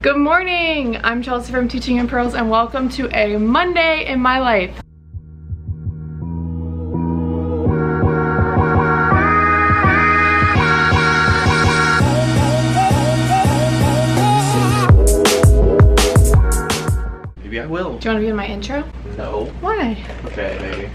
Good morning! I'm Chelsea from Teaching in Pearls and welcome to a Monday in my life. Maybe I will. Do you want to be in my intro? No. Why? Okay, maybe.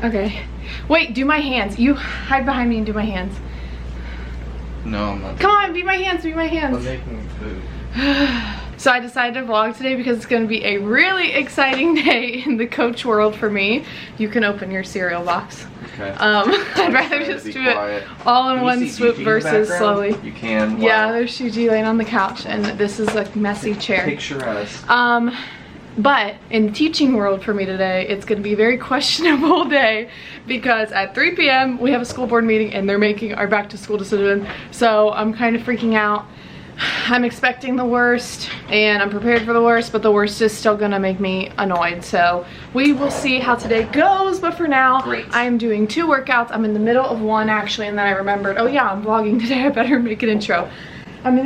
Okay. Wait, do my hands. You hide behind me and do my hands. No, I'm not. Come on, be my hands, be my hands. I'm making food. So I decided to vlog today because it's going to be a really exciting day in the coach world for me. You can open your cereal box. Okay. I'd rather just do it all in one swoop versus slowly. You can. Wow. Yeah, there's Shuji laying on the couch and this is a messy chair. Picture us. But in the teaching world for me today, it's going to be a very questionable day because at 3 p.m. we have a school board meeting and they're making our back to school decision. So I'm kind of freaking out. I'm expecting the worst and I'm prepared for the worst, but the worst is still gonna make me annoyed. So we will see how today goes, but for now, I am doing 2 workouts. I'm in the middle of one actually, and then I remembered, oh yeah, I'm vlogging today, I better make an intro. I'm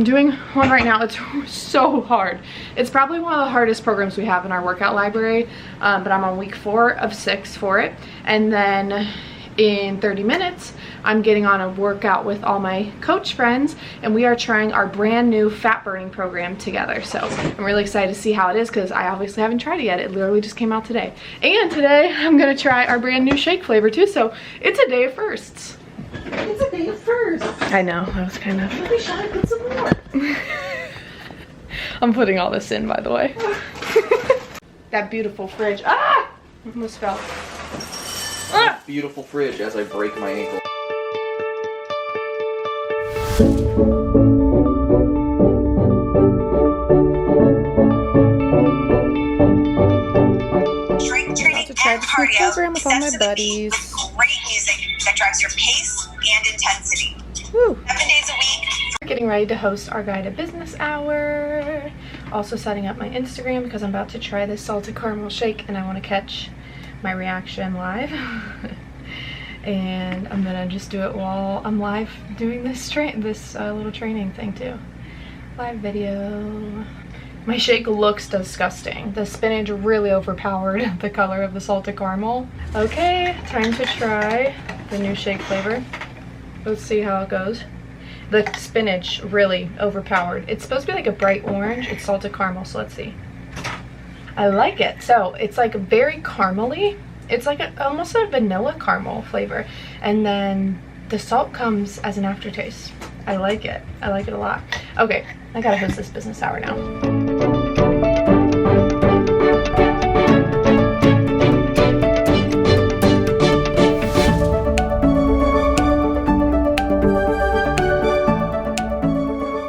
doing one right now. It's so hard. It's probably one of the hardest programs we have in our workout library, but I'm on week 4 of 6 for it. And then in 30 minutes, I'm getting on a workout with all my coach friends and we are trying our brand new fat burning program together. So I'm really excited to see how it is because I obviously haven't tried it yet. It literally just came out today. And today I'm gonna try our brand new shake flavor too. So it's a day of firsts. It's a day of firsts. I know, that was kind of... Maybe should I put some more? I'm putting all this in, by the way. That beautiful fridge. Ah! Almost fell. Ah! Beautiful fridge as I break my ankle. Strength training and cardio with all my steps to the buddies. beat with great music that drives your pace and intensity. Woo. 7 days a week. We're getting ready to host our guided business hour. Also setting up my Instagram because I'm about to try this salted caramel shake and I want to catch my reaction live. And I'm gonna just do it while I'm live doing this little training thing too. Live video. My shake looks disgusting. The spinach really overpowered the color of the salted caramel. Okay, time to try the new shake flavor. Let's see how it goes. The spinach really overpowered. It's supposed to be like a bright orange. It's salted caramel, so let's see. I like it. So it's like very caramely. It's like almost a vanilla caramel flavor. And then the salt comes as an aftertaste. I like it. I like it a lot. Okay, I gotta host this business hour now.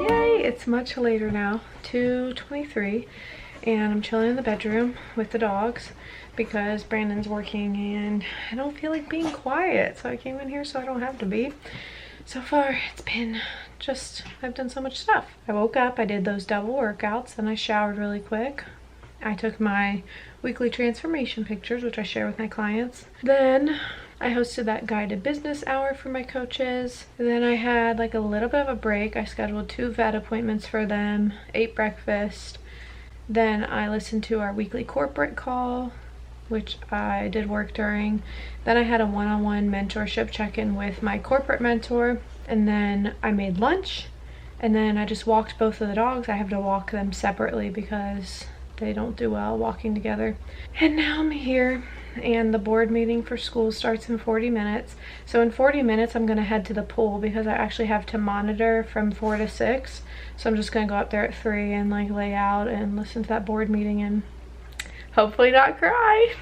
Yay, it's much later now, 2:23. And I'm chilling in the bedroom with the dogs because Brandon's working and I don't feel like being quiet, so I came in here so I don't have to be. So far it's been just, I've done so much stuff. I woke up, I did those double workouts, then I showered really quick. I took my weekly transformation pictures, which I share with my clients. Then I hosted that guided business hour for my coaches. And then I had like a little bit of a break. I scheduled 2 vet appointments for them, ate breakfast. Then I listened to our weekly corporate call, which I did work during. Then I had a one-on-one mentorship check-in with my corporate mentor. And then I made lunch. And then I just walked both of the dogs. I have to walk them separately because they don't do well walking together. And now I'm here and the board meeting for school starts in 40 minutes. So in 40 minutes I'm gonna head to the pool because I actually have to monitor from 4 to 6. So I'm just gonna go up there at 3 and like lay out and listen to that board meeting and hopefully not cry.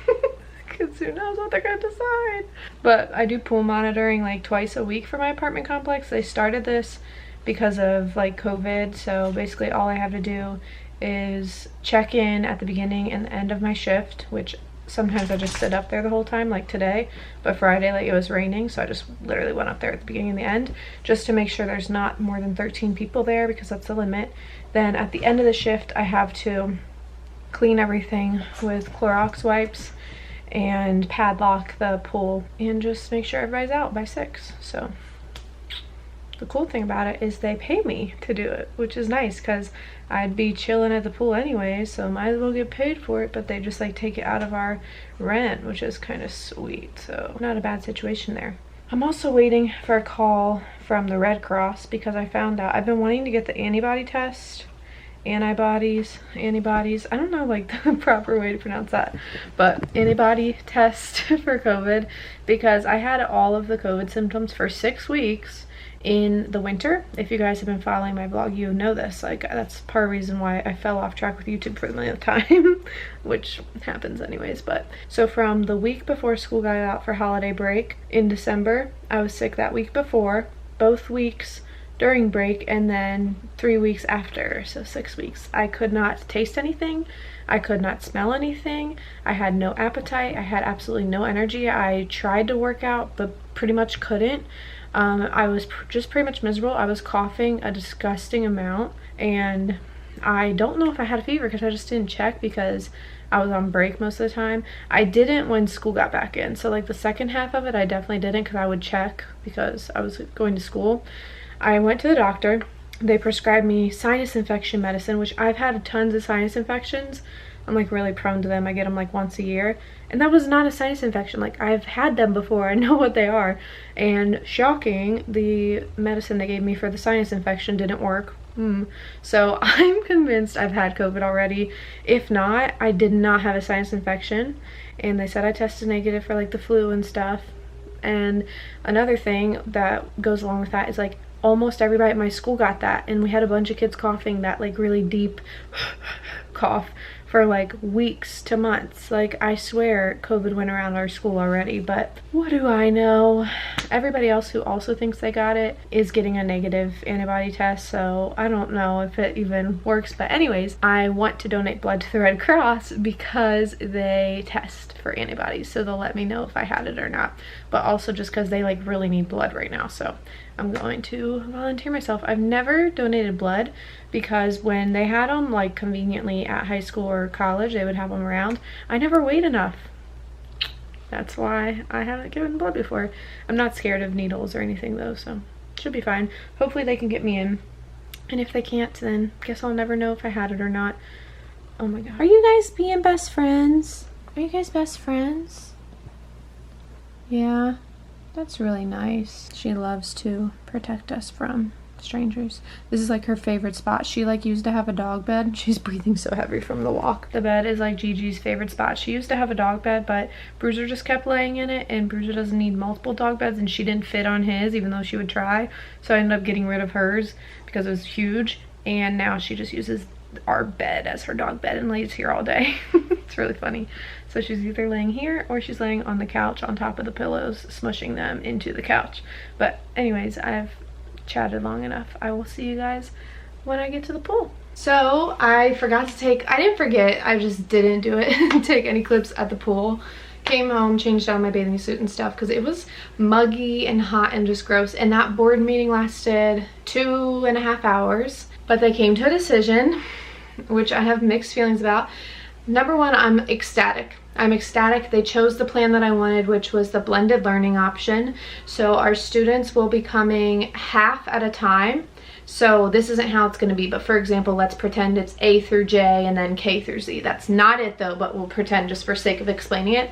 Because who knows what they're gonna decide. But I do pool monitoring like twice a week for my apartment complex. They started this because of like COVID. So basically all I have to do is check in at the beginning and the end of my shift, which sometimes I just sit up there the whole time like today, but Friday like it was raining, so I just literally went up there at the beginning and the end just to make sure there's not more than 13 people there because that's the limit. Then at the end of the shift I have to clean everything with Clorox wipes and padlock the pool and just make sure everybody's out by 6. So the cool thing about it is they pay me to do it, which is nice because I'd be chilling at the pool anyway, so might as well get paid for it, but they just like take it out of our rent, which is kind of sweet. So not a bad situation there. I'm also waiting for a call from the Red Cross because I found out I've been wanting to get the antibody test. Antibodies, I don't know like the proper way to pronounce that, but antibody test for COVID, because I had all of the COVID symptoms for 6 weeks in the winter. If you guys have been following my blog, you know this. Like, that's part of the reason why I fell off track with YouTube for the millionth time, which happens anyways. But so from the week before school got out for holiday break in December, I was sick that week before, both weeks during break, and then 3 weeks after, so 6 weeks. I could not taste anything, I could not smell anything, I had no appetite, I had absolutely no energy. I tried to work out but pretty much couldn't. I was just pretty much miserable. I was coughing a disgusting amount, and I don't know if I had a fever because I just didn't check because I was on break most of the time. I didn't when school got back in, so like the second half of it I definitely didn't because I would check because I was going to school. I went to the doctor. They prescribed me sinus infection medicine, which I've had tons of sinus infections. I'm like really prone to them. I get them like once a year, and that was not a sinus infection. Like, I've had them before, I know what they are. And shocking, the medicine they gave me for the sinus infection didn't work. So I'm convinced I've had COVID already. If not, I did not have a sinus infection, and they said I tested negative for like the flu and stuff. And another thing that goes along with that is like almost everybody at my school got that, and we had a bunch of kids coughing that like really deep cough for like weeks to months. Like, I swear COVID went around our school already, but what do I know? Everybody else who also thinks they got it is getting a negative antibody test, so I don't know if it even works. But anyways, I want to donate blood to the Red Cross because they test for antibodies, so they'll let me know if I had it or not, but also just because they like really need blood right now, so I'm going to volunteer myself. I've never donated blood because when they had them like conveniently at high school or college, they would have them around. I never weighed enough. That's why I haven't given blood before. I'm not scared of needles or anything though, so should be fine. Hopefully they can get me in, and if they can't, then guess I'll never know if I had it or not. Oh my god. Are you guys being best friends? Are you guys best friends? Yeah. That's really nice. She loves to protect us from strangers. This is like her favorite spot. She like used to have a dog bed. She's breathing so heavy from the walk. The bed is like Gigi's favorite spot. She used to have a dog bed, but Bruiser just kept laying in it, and Bruiser doesn't need multiple dog beds, and she didn't fit on his even though she would try. So I ended up getting rid of hers because it was huge, and now she just uses our bed as her dog bed and lays here all day. It's really funny. So she's either laying here or she's laying on the couch on top of the pillows, smushing them into the couch. But anyways, I've chatted long enough. I will see you guys when I get to the pool. So I forgot to take, I didn't forget, I just didn't do it, take any clips at the pool. Came home, changed out my bathing suit and stuff because it was muggy and hot and just gross. And that board meeting lasted 2.5 hours. But they came to a decision, which I have mixed feelings about. Number one, I'm ecstatic. I'm ecstatic. They chose the plan that I wanted, which was the blended learning option. So our students will be coming half at a time. So this isn't how it's going to be, but for example, let's pretend it's A through J and then K through Z. That's not it though, but we'll pretend just for sake of explaining it.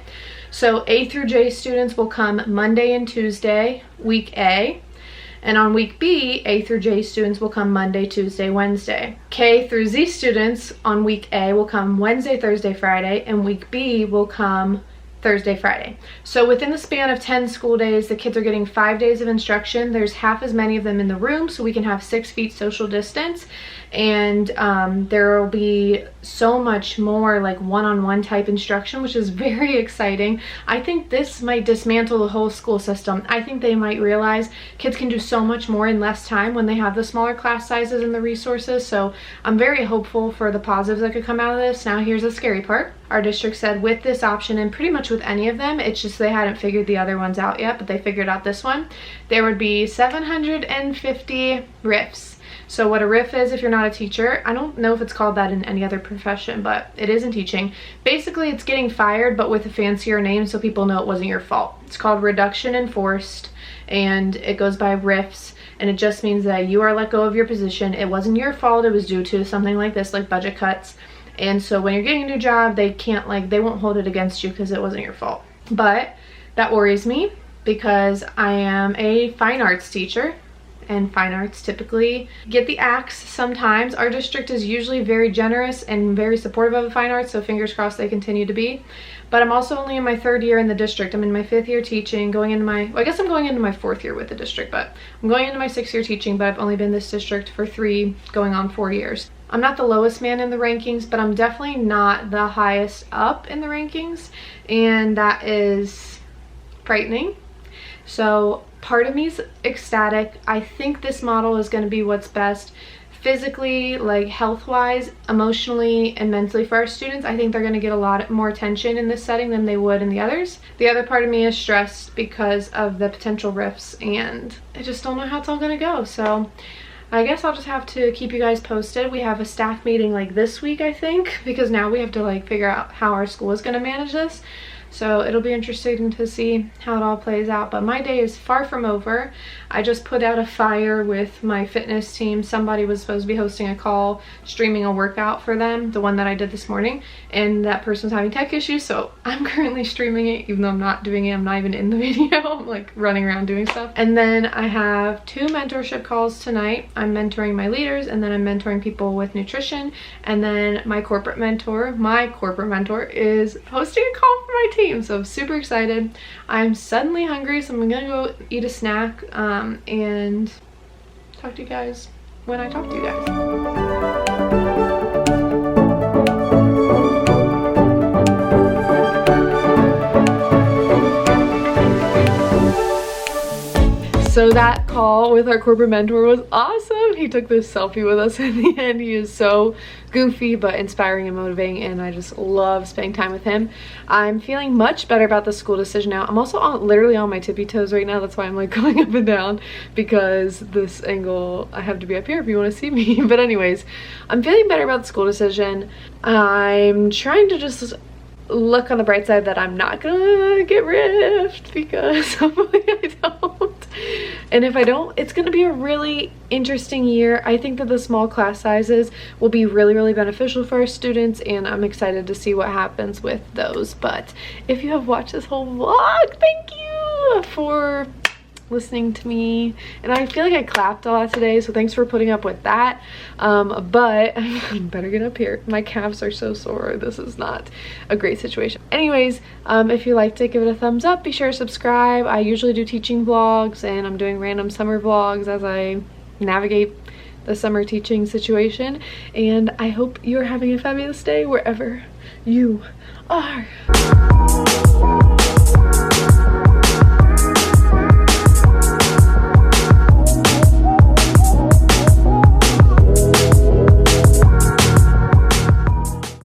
So A through J students will come Monday and Tuesday, week A. And on week B, A through J students will come Monday, Tuesday, Wednesday. K through Z students on week A will come Wednesday, Thursday, Friday, and week B will come Thursday, Friday. So within the span of 10 school days, the kids are getting 5 days of instruction. There's half as many of them in the room, so we can have 6 feet social distance. And there will be so much more like one-on-one type instruction, which is very exciting. I think this might dismantle the whole school system. I think they might realize kids can do so much more in less time when they have the smaller class sizes and the resources. So I'm very hopeful for the positives that could come out of this. Now here's the scary part. Our district said with this option, and pretty much with any of them, it's just they hadn't figured the other ones out yet, but they figured out this one. There would be 750 RIFs. So what a RIF is, if you're not a teacher, I don't know if it's called that in any other profession, but it is in teaching. Basically, it's getting fired, but with a fancier name so people know it wasn't your fault. It's called reduction enforced, and it goes by RIFs. and it just means that you are let go of your position. It wasn't your fault. It was due to something like this, like budget cuts. And so when you're getting a new job, they can't, like, they won't hold it against you because it wasn't your fault. But that worries me because I am a fine arts teacher, and fine arts typically get the axe sometimes. Our district is usually very generous and very supportive of fine arts, so fingers crossed they continue to be. But I'm also only in my 3rd year in the district. I'm in my 5th year teaching, going into my, well, I guess I'm going into my 4th year with the district, but I'm going into my 6th year teaching, but I've only been in this district for 3, going on 4 years. I'm not the lowest man in the rankings, but I'm definitely not the highest up in the rankings, and that is frightening. So part of me is ecstatic. I think this model is going to be what's best physically, like health-wise, emotionally, and mentally for our students. I think they're going to get a lot more attention in this setting than they would in the others. The other part of me is stressed because of the potential rifts, and I just don't know how it's all going to go. So I guess I'll just have to keep you guys posted. We have a staff meeting like this week, I think, because now we have to like figure out how our school is going to manage this. So it'll be interesting to see how it all plays out. But my day is far from over. I just put out a fire with my fitness team. Somebody was supposed to be hosting a call, streaming a workout for them, the one that I did this morning, and that person's having tech issues, so I'm currently streaming it, even though I'm not doing it. I'm not even in the video. I'm like running around doing stuff. And then I have 2 mentorship calls tonight. I'm mentoring my leaders, and then I'm mentoring people with nutrition, and then my corporate mentor is hosting a call for my team, so I'm super excited. I'm suddenly hungry, so I'm gonna go eat a snack and talk to you guys when I talk to you guys. So that call with our corporate mentor was awesome. He took this selfie with us in the end. He is so goofy but inspiring and motivating, and I just love spending time with him. I'm feeling much better about the school decision now. I'm also literally on my tippy toes right now. That's why I'm like going up and down, because this angle, I have to be up here if you want to see me. But anyways, I'm feeling better about the school decision. I'm trying to just look on the bright side that I'm not gonna get riffed, because hopefully I don't. And if I don't, it's gonna be a really interesting year. I think that the small class sizes will be really, really beneficial for our students, and I'm excited to see what happens with those. But if you have watched this whole vlog, thank you for listening to me, and I feel like I clapped a lot today, so thanks for putting up with that. But I better get up here. My calves are so sore. This is not a great situation. Anyways, if you liked it, give it a thumbs up. Be sure to subscribe. I usually do teaching vlogs, and I'm doing random summer vlogs as I navigate the summer teaching situation, and I hope you're having a fabulous day wherever you are.